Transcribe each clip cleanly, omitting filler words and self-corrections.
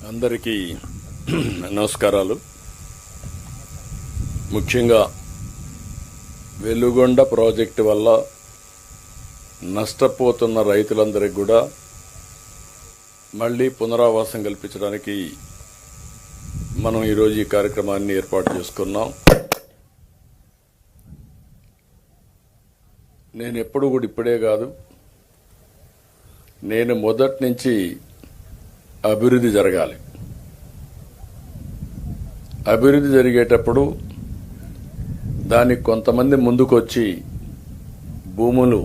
అందరికీ నమస్కారాలు. ముఖ్యంగా వెలుగొండ ప్రాజెక్టు వల్ల నష్టపోతున్న రైతులందరికీ కూడా మళ్ళీ పునరావాసం కల్పించడానికి మనం ఈరోజు ఈ కార్యక్రమాన్ని ఏర్పాటు చేసుకున్నాం. నేను ఎప్పుడు కూడా ఇప్పుడే కాదు, నేను మొదటి నుంచి అభివృద్ధి జరగాలి. అభివృద్ధి జరిగేటప్పుడు దానికి కొంతమంది ముందుకొచ్చి భూములు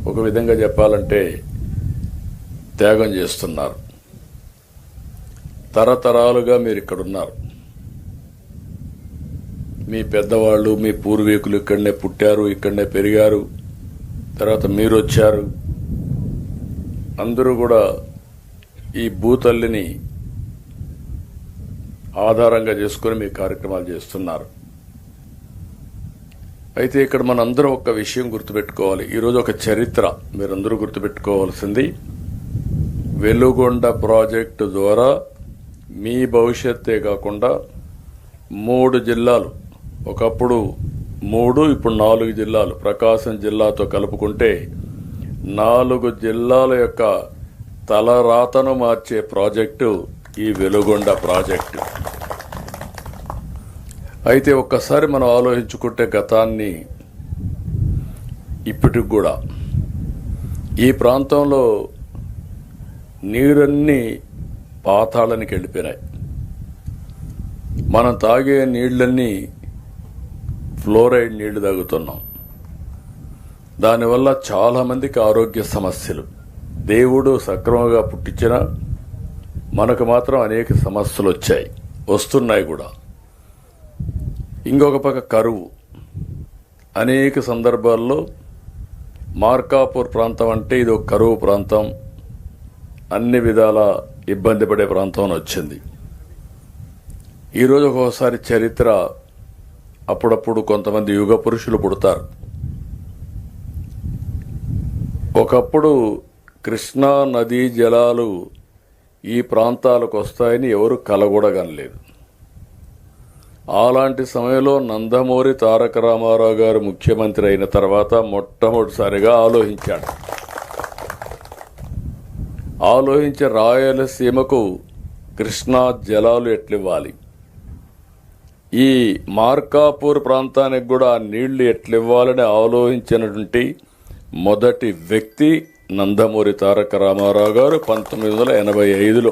ఒక విధంగా చెప్పాలంటే త్యాగం చేస్తున్నారు. తరతరాలుగా మీరు ఇక్కడున్నారు. మీ పెద్దవాళ్ళు, మీ పూర్వీకులు ఇక్కడనే పుట్టారు, ఇక్కడనే పెరిగారు. తర్వాత మీరు వచ్చారు. అందరూ కూడా ఈ భూతల్లిని ఆధారంగా చేసుకుని మీ కార్యక్రమాలు చేస్తున్నారు. అయితే ఇక్కడ మనందరం ఒక విషయం గుర్తుపెట్టుకోవాలి. ఈరోజు ఒక చరిత్ర మీరందరూ గుర్తుపెట్టుకోవాల్సింది, వెలుగొండ ప్రాజెక్టు ద్వారా మీ భవిష్యత్తే కాకుండా 3 జిల్లాలు, ఒకప్పుడు 3 ఇప్పుడు 4 జిల్లాలు, ప్రకాశం జిల్లాతో కలుపుకుంటే 4 జిల్లాల యొక్క తలరాతను మార్చే ప్రాజెక్టు ఈ వెలుగొండ ప్రాజెక్టు. అయితే ఒక్కసారి మనం ఆలోచించుకుంటే గతాన్ని ఇప్పటికి కూడా ఈ ప్రాంతంలో నీరన్నీ పాతాళానికి వెళ్ళిపోయినాయి. మనం తాగే నీళ్లన్నీ ఫ్లోరైడ్ నీళ్లు తాగుతున్నాం. దానివల్ల చాలా మందికి ఆరోగ్య సమస్యలు. దేవుడు సక్రమంగా పుట్టించిన మనకు మాత్రం అనేక సమస్యలు వచ్చాయి, వస్తున్నాయి కూడా. ఇంకొక పక్క కరువు. అనేక సందర్భాల్లో మార్కాపూర్ ప్రాంతం అంటే ఇది ఒక కరువు ప్రాంతం, అన్ని విధాల ఇబ్బంది పడే ప్రాంతం వచ్చింది. ఈరోజు ఒక్కోసారి చరిత్ర, అప్పుడప్పుడు కొంతమంది యుగ పురుషులు పుడతారు. ఒకప్పుడు కృష్ణా నదీ జలాలు ఈ ప్రాంతాలకు వస్తాయని ఎవరు కలగూడగనలేదు. అలాంటి సమయంలో నందమూరి తారక రామారావు గారు ముఖ్యమంత్రి అయిన తర్వాత మొట్టమొదటిసారిగా ఆలోచించి రాయలసీమకు కృష్ణా జలాలు ఎట్లివ్వాలి, ఈ మార్కాపూర్ ప్రాంతానికి కూడా నీళ్లు ఎట్లివ్వాలని ఆలోచించినటువంటి మొదటి వ్యక్తి నందమూరి తారక రామారావు గారు 1985లో.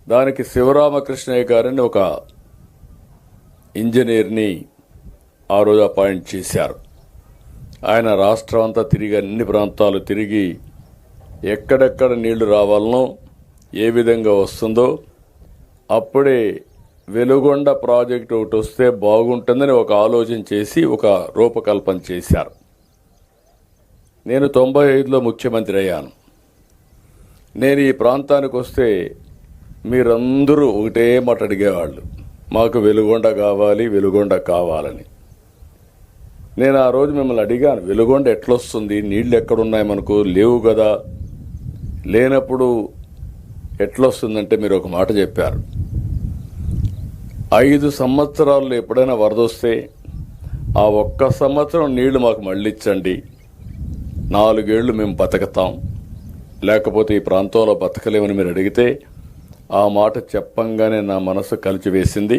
దానికి శివరామకృష్ణయ్య గారిని ఒక ఇంజనీర్ని ఆ రోజు అపాయింట్ చేశారు. ఆయన రాష్ట్రం అంతా తిరిగి, అన్ని ప్రాంతాలు తిరిగి ఎక్కడెక్కడ నీళ్లు రావాలనో, ఏ విధంగా వస్తుందో, అప్పుడే వెలుగొండ ప్రాజెక్టు ఒకటి వస్తే బాగుంటుందని ఒక ఆలోచన చేసి ఒక రూపకల్పన చేశారు. నేను 95లో ముఖ్యమంత్రి అయ్యాను. నేను ఈ ప్రాంతానికి వస్తే మీరందరూ ఒకటే మాట అడిగేవాళ్ళు, మాకు వెలుగొండ కావాలి, వెలుగొండ కావాలని. నేను ఆ రోజు మిమ్మల్ని అడిగాను, వెలుగొండ ఎట్లొస్తుంది, నీళ్లు ఎక్కడున్నాయి, మనకు లేవు కదా, లేనప్పుడు ఎట్లొస్తుందంటే మీరు ఒక మాట చెప్పారు, 5 సంవత్సరాల్లో ఎప్పుడైనా వరద వస్తే ఆ ఒక్క సంవత్సరం నీళ్లు మాకు మళ్ళీ ఇచ్చండి, 4 ఏళ్లు మేము బతకతాం, లేకపోతే ఈ ప్రాంతంలో బతకలేమని మీరు అడిగితే, ఆ మాట చెప్పంగానే నా మనసు కలిచివేసింది.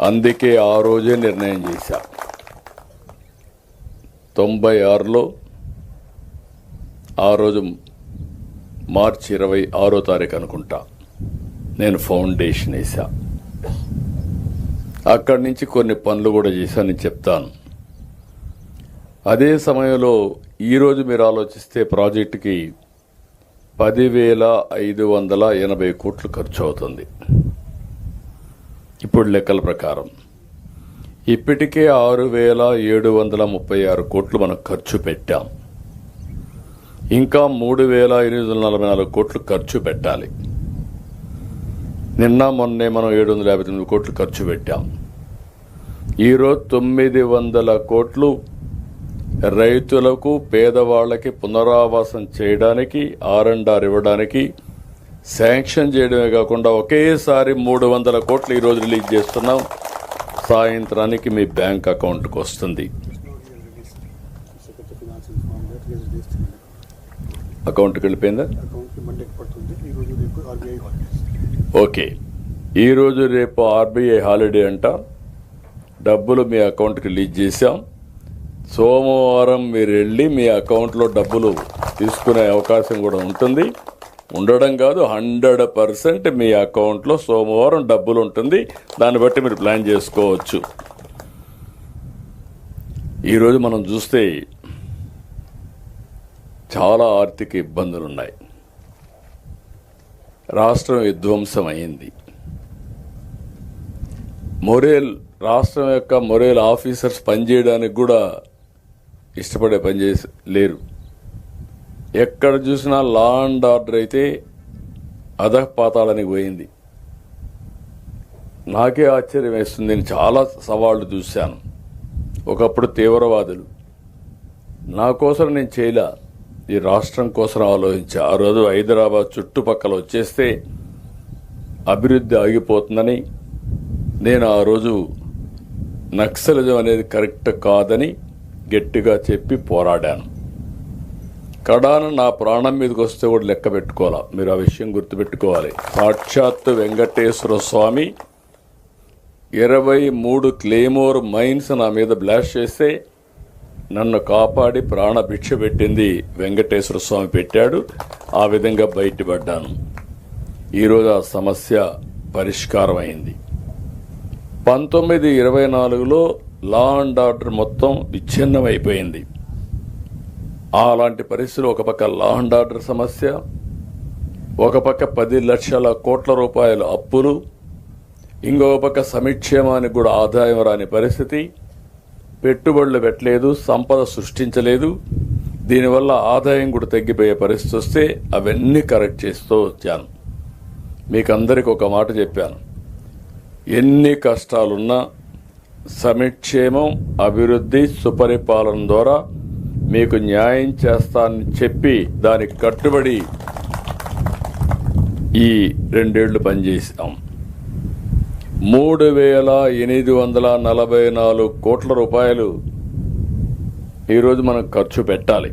అందుకే ఆ రోజే నిర్ణయం చేశా. 96లో ఆ రోజు మార్చి 26వ తారీఖు అనుకుంటా నేను ఫౌండేషన్ వేసా. అక్కడి నుంచి కొన్ని పనులు కూడా చేశానని చెప్తాను. అదే సమయంలో ఈరోజు మీరు ఆలోచిస్తే ప్రాజెక్టుకి 10,580 కోట్లు ఖర్చు అవుతుంది ఇప్పుడు లెక్కల ప్రకారం. ఇప్పటికే 6,736 కోట్లు మనం ఖర్చు పెట్టాం. ఇంకా 3,844 కోట్లు ఖర్చు పెట్టాలి. నిన్న మొన్నే మనం 759 కోట్లు ఖర్చు పెట్టాం. ఈరోజు 900 కోట్లు రైతులకు పేదవాళ్లకి పునరావాసం చేయడానికి R&R ఇవ్వడానికి శాంక్షన్ చేయడమే కాకుండా ఒకేసారి 300 కోట్లు ఈరోజు రిలీజ్ చేస్తున్నాం. సాయంత్రానికి మీ బ్యాంక్ అకౌంట్కి వస్తుంది. అకౌంట్కి వెళ్ళిపోయిందా? ఓకే, ఈరోజు రేపు ఆర్బీఐ హాలిడే అంట. డబ్బులు మీ అకౌంట్కి రిలీజ్ చేశాం. సోమవారం మీరు వెళ్ళి మీ అకౌంట్లో డబ్బులు తీసుకునే అవకాశం కూడా ఉంటుంది. ఉండడం కాదు, 100% మీ అకౌంట్లో సోమవారం డబ్బులు ఉంటుంది. దాన్ని బట్టి మీరు ప్లాన్ చేసుకోవచ్చు. ఈరోజు మనం చూస్తే చాలా ఆర్థిక ఇబ్బందులు ఉన్నాయి. రాష్ట్రం విధ్వంసం అయింది. రాష్ట్రం యొక్క మొరేల్ ఆఫీసర్స్ పనిచేయడానికి కూడా ఇష్టపడే పనిచేసి లేరు. ఎక్కడ చూసినా లా అండ్ ఆర్డర్ అయితే అధపాతాళానికి పోయింది. నాకే ఆశ్చర్యం వేస్తుంది. నేను చాలా సవాళ్లు చూశాను. ఒకప్పుడు తీవ్రవాదులు నా కోసం నేను చేయలే, ఈ రాష్ట్రం కోసం ఆలోచించా. ఆ రోజు హైదరాబాద్ చుట్టుపక్కల వచ్చేస్తే అభివృద్ధి ఆగిపోతుందని నేను ఆ రోజు నక్సలిజం అనేది కరెక్ట్ కాదని గట్టిగా చెప్పి పోరాడాను. కడాన నా ప్రాణం మీదకి వస్తే కూడా లెక్క పెట్టుకోవాలా. మీరు ఆ విషయం గుర్తుపెట్టుకోవాలి. సాక్షాత్తు వెంకటేశ్వర స్వామి 23 క్లేమోర్ మైన్స్ నా మీద బ్లాస్ట్ చేస్తే నన్ను కాపాడి ప్రాణ భిక్ష పెట్టింది వెంకటేశ్వర స్వామి పెట్టాడు. ఆ విధంగా బయటపడ్డాను. ఈరోజు ఆ సమస్య పరిష్కారం అయింది. 1924లో లా అండ్ ఆర్డర్ మొత్తం విచ్ఛిన్నం అయిపోయింది. అలాంటి పరిస్థితులు, ఒక పక్క లా అండ్ ఆర్డర్ సమస్య, ఒక పక్క 10 లక్షల కోట్ల రూపాయల అప్పులు, ఇంకొక పక్క సంక్షేమానికి కూడా ఆదాయం రాని పరిస్థితి. పెట్టుబడులు పెట్టలేదు, సంపద సృష్టించలేదు. దీనివల్ల ఆదాయం కూడా తగ్గిపోయే పరిస్థితి వస్తే అవన్నీ కరెక్ట్ చేస్తూ వచ్చాను. మీకు అందరికి ఒక మాట చెప్పాను. ఎన్ని కష్టాలున్నా సంక్షేమం, అభివృద్ధి, సుపరిపాలన ద్వారా మీకు న్యాయం చేస్తానని చెప్పి దానికి కట్టుబడి ఈ 2 ఏళ్లు పనిచేసాం. 3,844 కోట్ల రూపాయలు ఈరోజు మనం ఖర్చు పెట్టాలి.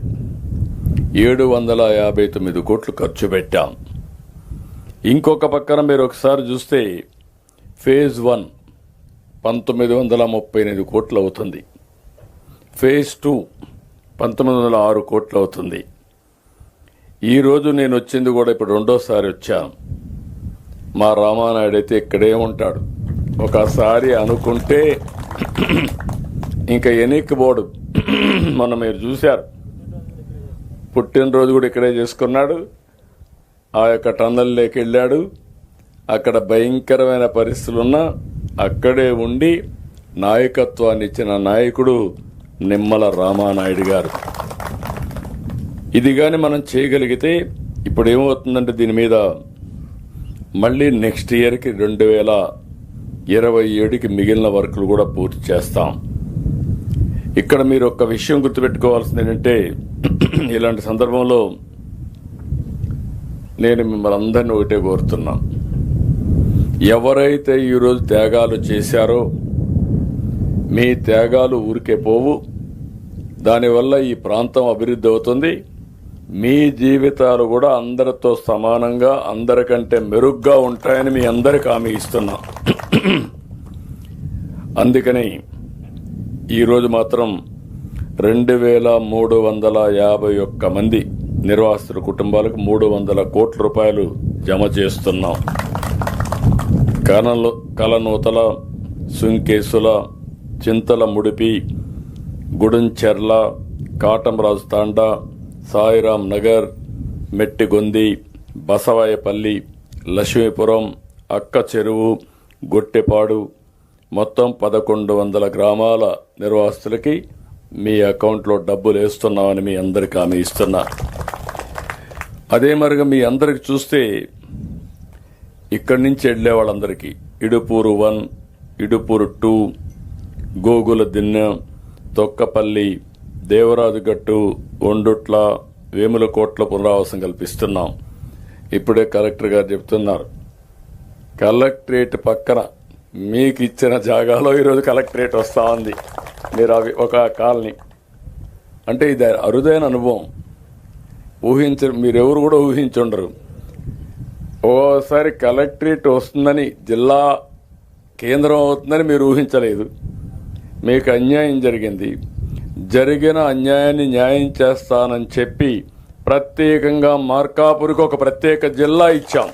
759 కోట్లు ఖర్చు పెట్టాం. ఇంకొక పక్కన మీరు ఒకసారి చూస్తే ఫేజ్ 1 1938 కోట్లు అవుతుంది. ఫేజ్ 2 1906 కోట్లు అవుతుంది. ఈరోజు నేను వచ్చింది కూడా ఇప్పుడు 2వ వచ్చాను. మా రామానాయుడు అయితే ఇక్కడే ఉంటాడు. ఒకసారి అనుకుంటే ఇంకా ఎనిక్కిపోడు. మొన్న మీరు చూశారు, పుట్టినరోజు కూడా ఇక్కడే చేసుకున్నాడు. ఆ యొక్క టన్నల్లోకి వెళ్ళాడు. అక్కడ భయంకరమైన పరిస్థితులున్నా అక్కడే ఉండి నాయకత్వాన్ని ఇచ్చిన నాయకుడు నిమ్మల రామానాయుడు గారు. ఇది కానీ మనం చేయగలిగితే ఇప్పుడు ఏమవుతుందంటే దీని మీద మళ్ళీ నెక్స్ట్ ఇయర్కి 2027కి మిగిలిన వర్కులు కూడా పూర్తి చేస్తాం. ఇక్కడ మీరు ఒక విషయం గుర్తుపెట్టుకోవాల్సింది ఏంటంటే, ఇలాంటి సందర్భంలో నేను మిమ్మల్ని అందరినీ ఒకటే కోరుతున్నా. ఎవరైతే ఈరోజు త్యాగాలు చేశారో మీ త్యాగాలు ఊరికే పోవు. దానివల్ల ఈ ప్రాంతం అభివృద్ధి అవుతుంది. మీ జీవితాలు కూడా అందరితో సమానంగా, అందరికంటే మెరుగ్గా ఉంటాయని మీ అందరికి హామీ ఇస్తున్నా. అందుకని ఈరోజు మాత్రం 2,351 మంది నిర్వాసితుల కుటుంబాలకు 300 కోట్ల రూపాయలు జమ చేస్తున్నాం. కలనూతల, సుంకేసుల, చింతల ముడిపి, గుడుంచెర్ల, కాటంరాజు తాండా, సాయిరాం నగర్, మెట్టిగొంది, బసవాయపల్లి, లక్ష్మీపురం, అక్క చెరువు, గొట్టెపాడు మొత్తం 1100 గ్రామాల నిర్వాసితులకి మీ అకౌంట్లో డబ్బులు వేస్తున్నామని మీ అందరికీ హామీ ఇస్తున్నా. అదే మరిగా మీ అందరికి చూస్తే ఇక్కడి నుంచి వెళ్లే వాళ్ళందరికీ ఇడుపూరు 1, ఇడుపూరు 2, గోగుల దిన్నె, తొక్కపల్లి, దేవరాజుగట్టు, ఒండుట్ల, వేములకోట్ల పునరావాసం కల్పిస్తున్నాం. ఇప్పుడే కలెక్టర్ గారు చెప్తున్నారు, కలెక్టరేట్ పక్కన మీకు ఇచ్చిన జాగాలో ఈరోజు కలెక్టరేట్ వస్తూ ఉంది. మీరు అవి ఒక కాలనీ అంటే ఇది అరుదైన అనుభవం. మీరెవరు కూడా ఊహించుండరు. ఓసారి కలెక్టరేట్ వస్తుందని, జిల్లా కేంద్రం అవుతుందని మీరు ఊహించలేదు. మీకు అన్యాయం జరిగింది. జరిగిన అన్యాయాన్ని న్యాయం చేస్తానని చెప్పి ప్రత్యేకంగా మార్కాపురికి ఒక ప్రత్యేక జిల్లా ఇచ్చాం.